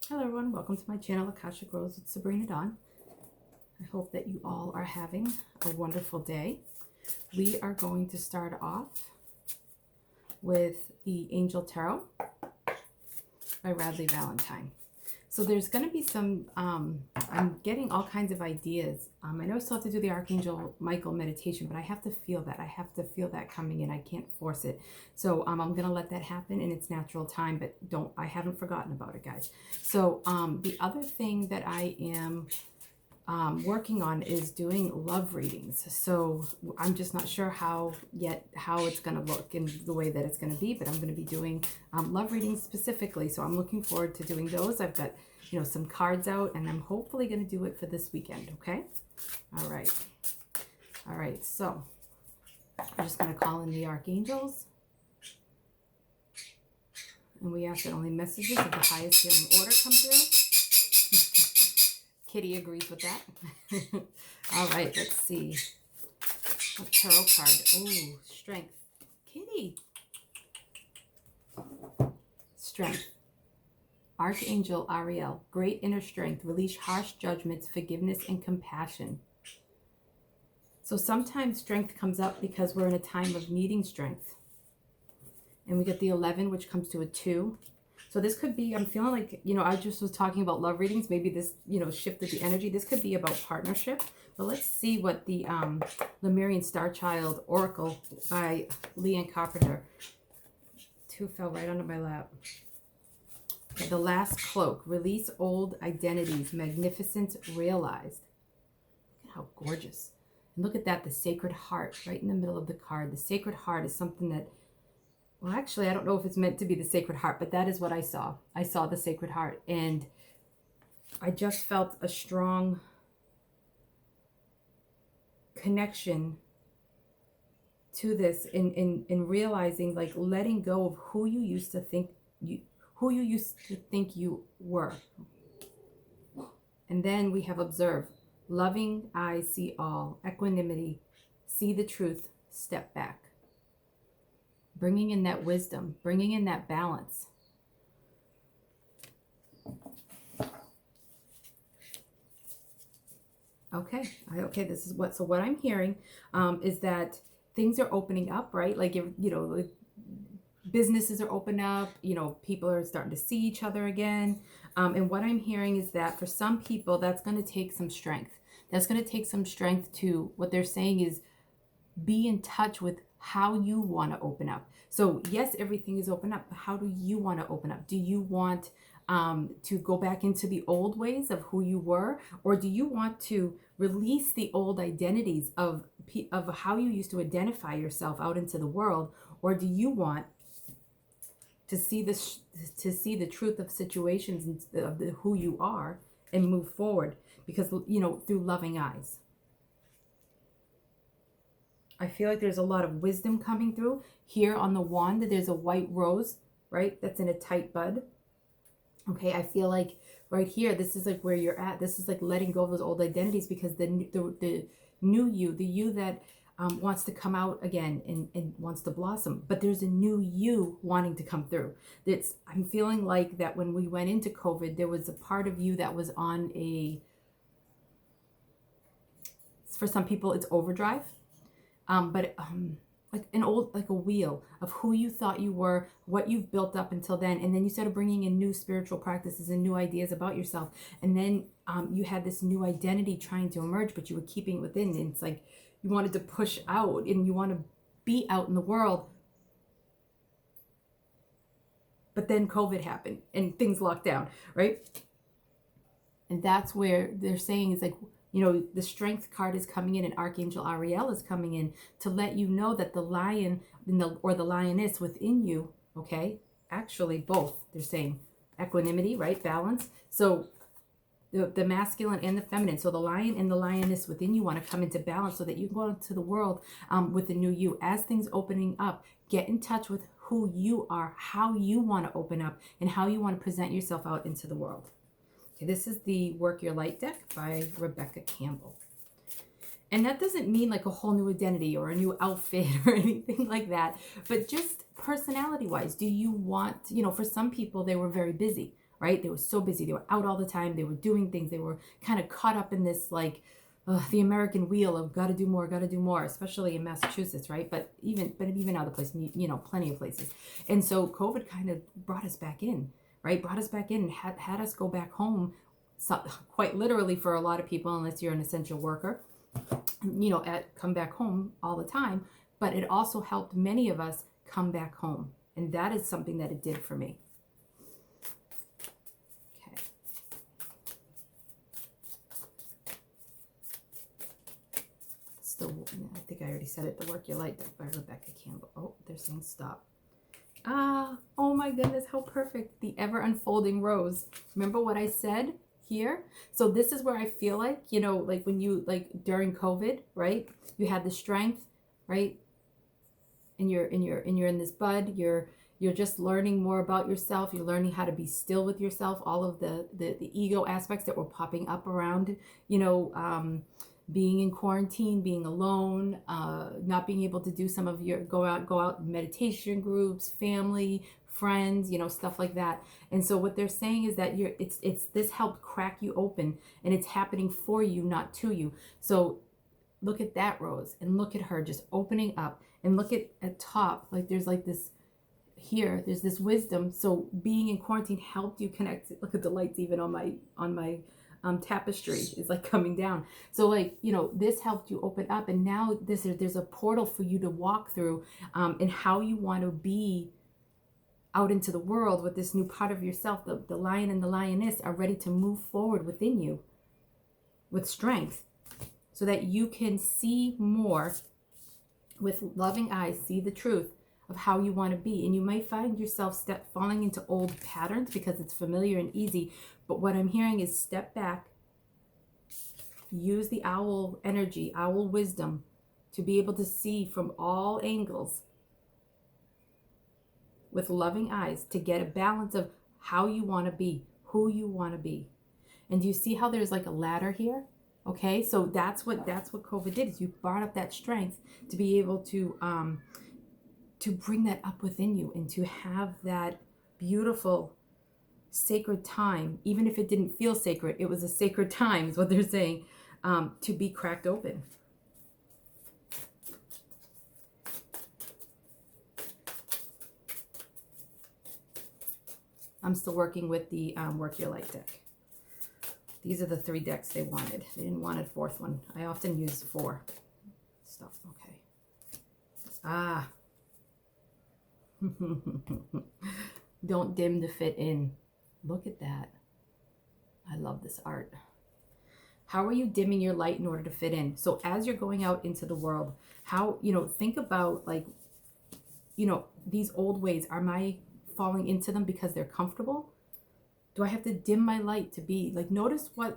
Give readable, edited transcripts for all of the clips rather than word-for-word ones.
Hello everyone, welcome to my channel, Akashic Rose with Sabrina Dawn. I hope that you all are having a wonderful day. We are going to start off with the Angel Tarot by Radley Valentine. So there's going to be some, I'm getting all kinds of ideas. I know I still have to do the Archangel Michael meditation, but I have to feel that. I have to feel that coming in. I can't force it. So I'm going to let that happen in its natural time, but I haven't forgotten about it, guys. So the other thing that I am working on is doing love readings. So I'm just not sure how it's going to look in the way that it's going to be, but I'm going to be doing love readings specifically. So I'm looking forward to doing those. I've got, some cards out, and I'm hopefully going to do it for this weekend. Okay. All right. So I'm just going to call in the archangels, and we ask that only messages of the highest healing order come through. Kitty agrees with that. All right, let's see. A tarot card. Ooh, strength. Kitty. Strength. Archangel Ariel. Great inner strength. Release harsh judgments, forgiveness, and compassion. So sometimes strength comes up because we're in a time of needing strength. And we get the 11, which comes to a 2. So this could be, I'm feeling like, I just was talking about love readings. Maybe this, shifted the energy. This could be about partnership. But let's see what the Lemurian Star Child Oracle by Leanne Carpenter. 2 fell right under my lap. Okay, the Last Cloak. Release old identities. Magnificence realized. Look at how gorgeous. And look at that, the Sacred Heart right in the middle of the card. The Sacred Heart is something that, well, actually, I don't know if it's meant to be the Sacred Heart, but that is what I saw. I saw the Sacred Heart, and I just felt a strong connection to this in realizing, like, letting go of who you used to think you were. And then we have observe. Loving eyes see all. Equanimity. See the truth. Step back. Bringing in that wisdom, bringing in that balance. Okay, this is what I'm hearing is that things are opening up, right? Like, if, businesses are open up, people are starting to see each other again. And what I'm hearing is that for some people, that's going to take some strength. That's going to take some strength to, what they're saying is, be in touch with how you want to open up. So yes, everything is open up, but how do you want to open up? Do you want to go back into the old ways of who you were? Or do you want to release the old identities of how you used to identify yourself out into the world? Or do you want to see the truth of situations and of who you are and move forward? Because, through loving eyes. I feel like there's a lot of wisdom coming through. Here on the wand, there's a white rose, right? That's in a tight bud. Okay, I feel like right here, this is like where you're at. This is like letting go of those old identities, because the new you, the you that wants to come out again and wants to blossom. But there's a new you wanting to come through. I'm feeling like that when we went into COVID, there was a part of you that was on for some people, it's overdrive. But like a wheel of who you thought you were, what you've built up until then, and then you started bringing in new spiritual practices and new ideas about yourself, and then you had this new identity trying to emerge, but you were keeping it within. And it's like you wanted to push out and you want to be out in the world, but then COVID happened and things locked down, right? And that's where they're saying is like, the strength card is coming in, and Archangel Ariel is coming in to let you know that the lion or the lioness within you, okay, actually both, they're saying equanimity, right? Balance. So the masculine and the feminine. So the lion and the lioness within you want to come into balance so that you can go into the world with the new you. As things opening up, get in touch with who you are, how you want to open up, and how you want to present yourself out into the world. This is the Work Your Light deck by Rebecca Campbell. And that doesn't mean like a whole new identity or a new outfit or anything like that, but just personality-wise, do you want, for some people, they were very busy, right? They were so busy. They were out all the time. They were doing things. They were kind of caught up in this, like, the American wheel of got to do more, especially in Massachusetts, right? But even other places, plenty of places. And so COVID kind of brought us back in, right? Brought us back in and had us go back home, quite literally for a lot of people, unless you're an essential worker, come back home all the time. But it also helped many of us come back home. And that is something that it did for me. Okay. I think I already said it, the Work Your Light deck by Rebecca Campbell. Oh, they're saying stop. Oh my goodness, how perfect. The ever unfolding rose. Remember what I said here? So this is where I feel like, like when you, like during COVID, right? You had the strength, right? And you're in this bud, you're just learning more about yourself. You're learning how to be still with yourself. All of the ego aspects that were popping up around, being in quarantine, being alone, not being able to do some of your go out meditation groups, family, friends, stuff like that. And so what they're saying is that it's this helped crack you open, and it's happening for you, not to you. So look at that rose, and look at her just opening up, and look at top, like there's like this here, there's this wisdom. So being in quarantine helped you connect. Look at the lights even on my tapestry is like coming down. So like, this helped you open up, and now there's a portal for you to walk through, and how you want to be out into the world with this new part of yourself. The lion and the lioness are ready to move forward within you with strength, so that you can see more with loving eyes, see the truth of how you want to be. And you might find yourself falling into old patterns because it's familiar and easy. But what I'm hearing is step back, use the owl energy, owl wisdom, to be able to see from all angles with loving eyes, to get a balance of how you want to be, who you want to be. And do you see how there's like a ladder here? Okay, so that's what COVID did, is you brought up that strength to be able to bring that up within you, and to have that beautiful sacred time. Even if it didn't feel sacred, it was a sacred time, is what they're saying, to be cracked open. I'm still working with the Work Your Light deck. These are the 3 decks they wanted. They didn't want a 4th one. I often use 4 stuff. Okay. Don't dim to fit in. Look at that. I love this art. How are you dimming your light in order to fit in? So as you're going out into the world, how, think about, like, these old ways. Am I falling into them because they're comfortable? Do I have to dim my light to be, like, notice what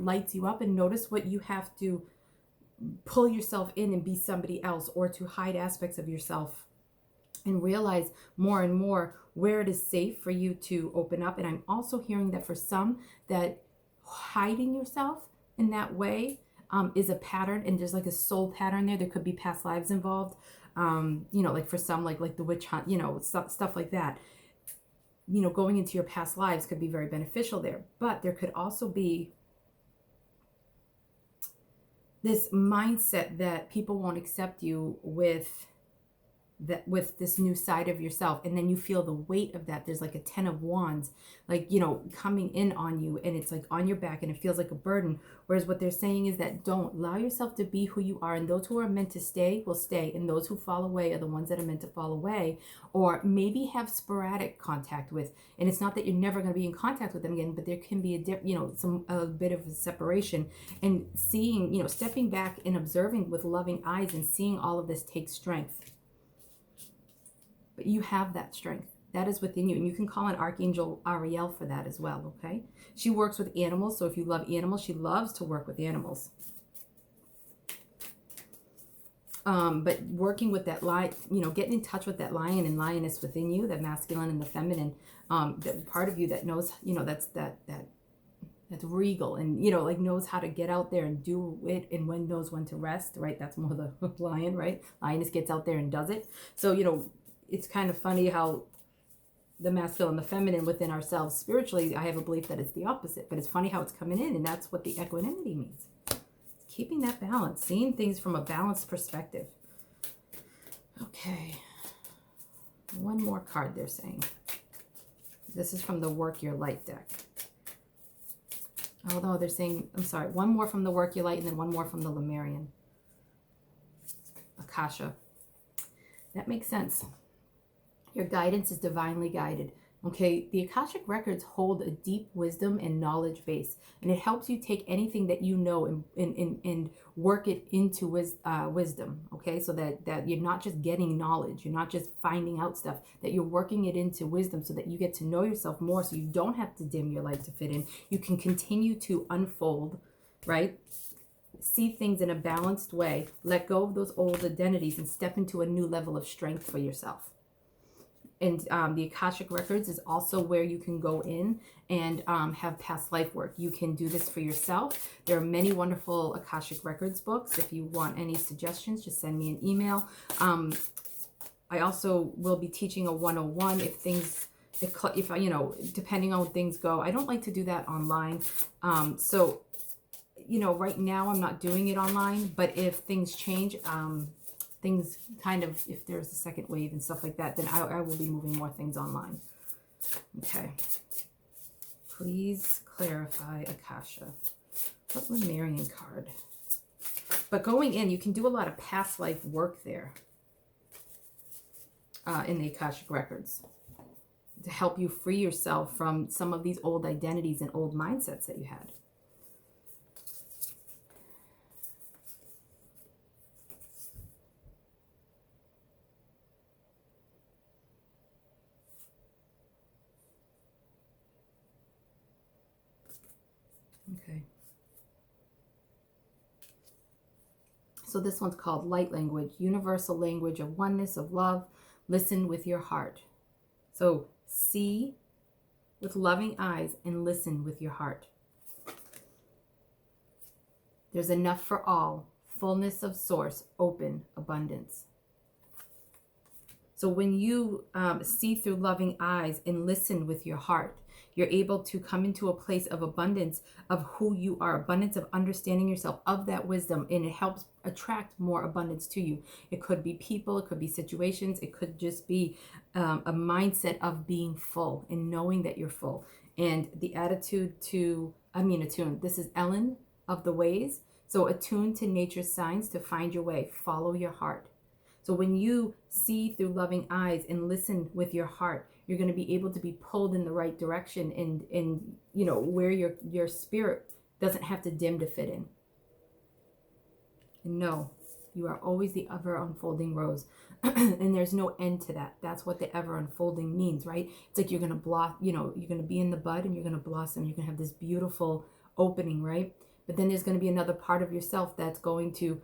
lights you up, and notice what you have to pull yourself in and be somebody else, or to hide aspects of yourself, and realize more and more where it is safe for you to open up. And I'm also hearing that for some, that hiding yourself in that way is a pattern, and there's like a soul pattern there. There could be past lives involved, like for some, like the witch hunt, stuff like that. Going into your past lives could be very beneficial there. But there could also be this mindset that people won't accept you with this new side of yourself, and then you feel the weight of that. There's like a 10 of wands, like, coming in on you, and it's like on your back, and it feels like a burden. Whereas what they're saying is that don't allow yourself to be who you are, and those who are meant to stay will stay, and those who fall away are the ones that are meant to fall away, or maybe have sporadic contact with. And it's not that you're never going to be in contact with them again, but there can be a bit of a separation, and seeing, stepping back and observing with loving eyes, and seeing all of this takes strength. But you have that strength. That is within you. And you can call on Archangel Ariel for that as well, okay? She works with animals. So if you love animals, she loves to work with animals. But working with that light, getting in touch with that lion and lioness within you, that masculine and the feminine, that part of you that knows, that's regal, and, knows how to get out there and do it, and knows when to rest, right? That's more the lion, right? Lioness gets out there and does it. So, it's kind of funny how the masculine, the feminine within ourselves spiritually, I have a belief that it's the opposite. But it's funny how it's coming in, and that's what the equanimity means. It's keeping that balance, seeing things from a balanced perspective. Okay. One more card they're saying. This is from the Work Your Light deck. Although they're saying, I'm sorry, one more from the Work Your Light and then one more from the Lemurian. Akasha. That makes sense. Your guidance is divinely guided. Okay, the Akashic records hold a deep wisdom and knowledge base, and it helps you take anything that you know and work it into wisdom. Okay, so that you're not just getting knowledge, you're not just finding out stuff, that you're working it into wisdom so that you get to know yourself more, so you don't have to dim your light to fit in. You can continue to unfold, right? See things in a balanced way, let go of those old identities and step into a new level of strength for yourself. And the Akashic Records is also where you can go in and have past life work. You can do this for yourself. There are many wonderful Akashic Records books. If you want any suggestions, just send me an email. I also will be teaching a 101 if I, depending on how things go. I don't like to do that online. So, right now I'm not doing it online, but if things change, things kind of, if there's a second wave and stuff like that, then I will be moving more things online. Okay. Please clarify Akasha. What Lemurian card? But going in, you can do a lot of past life work there in the Akashic Records to help you free yourself from some of these old identities and old mindsets that you had. Okay. So this one's called Light Language, Universal Language of Oneness, of Love. Listen with your heart. So see with loving eyes and listen with your heart. There's enough for all, fullness of source, open abundance. So when you see through loving eyes and listen with your heart, you're able to come into a place of abundance of who you are, abundance of understanding yourself, of that wisdom, and it helps attract more abundance to you. It could be people, it could be situations, it could just be a mindset of being full and knowing that you're full. And the attitude to, attune. This is Ellen of the Ways. So attune to nature's signs to find your way. Follow your heart. So when you see through loving eyes and listen with your heart, you're going to be able to be pulled in the right direction and where your spirit doesn't have to dim to fit in. And know, you are always the ever unfolding rose. And there's no end to that. That's what the ever unfolding means, right? It's like you're going to you're going to be in the bud and you're going to blossom. You're going to have this beautiful opening, right? But then there's going to be another part of yourself that's going to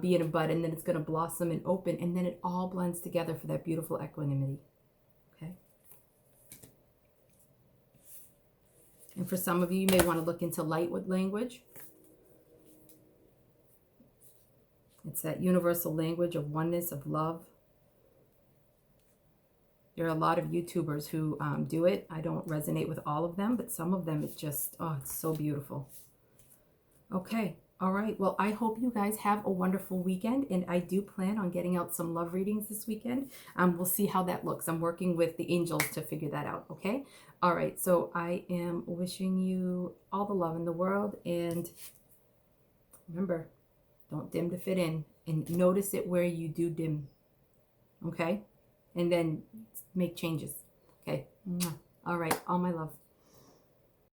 be in a bud, and then it's going to blossom and open, and then it all blends together for that beautiful equanimity. Okay. And for some of you, you may want to look into light language. It's that universal language of oneness, of love. There are a lot of YouTubers who do it. I don't resonate with all of them, but some of them, it's just, it's so beautiful. Okay. All right. Well, I hope you guys have a wonderful weekend, and I do plan on getting out some love readings this weekend. We'll see how that looks. I'm working with the angels to figure that out. Okay. All right. So I am wishing you all the love in the world, and remember, don't dim to fit in, and notice it where you do dim. Okay. And then make changes. Okay. All right. All my love.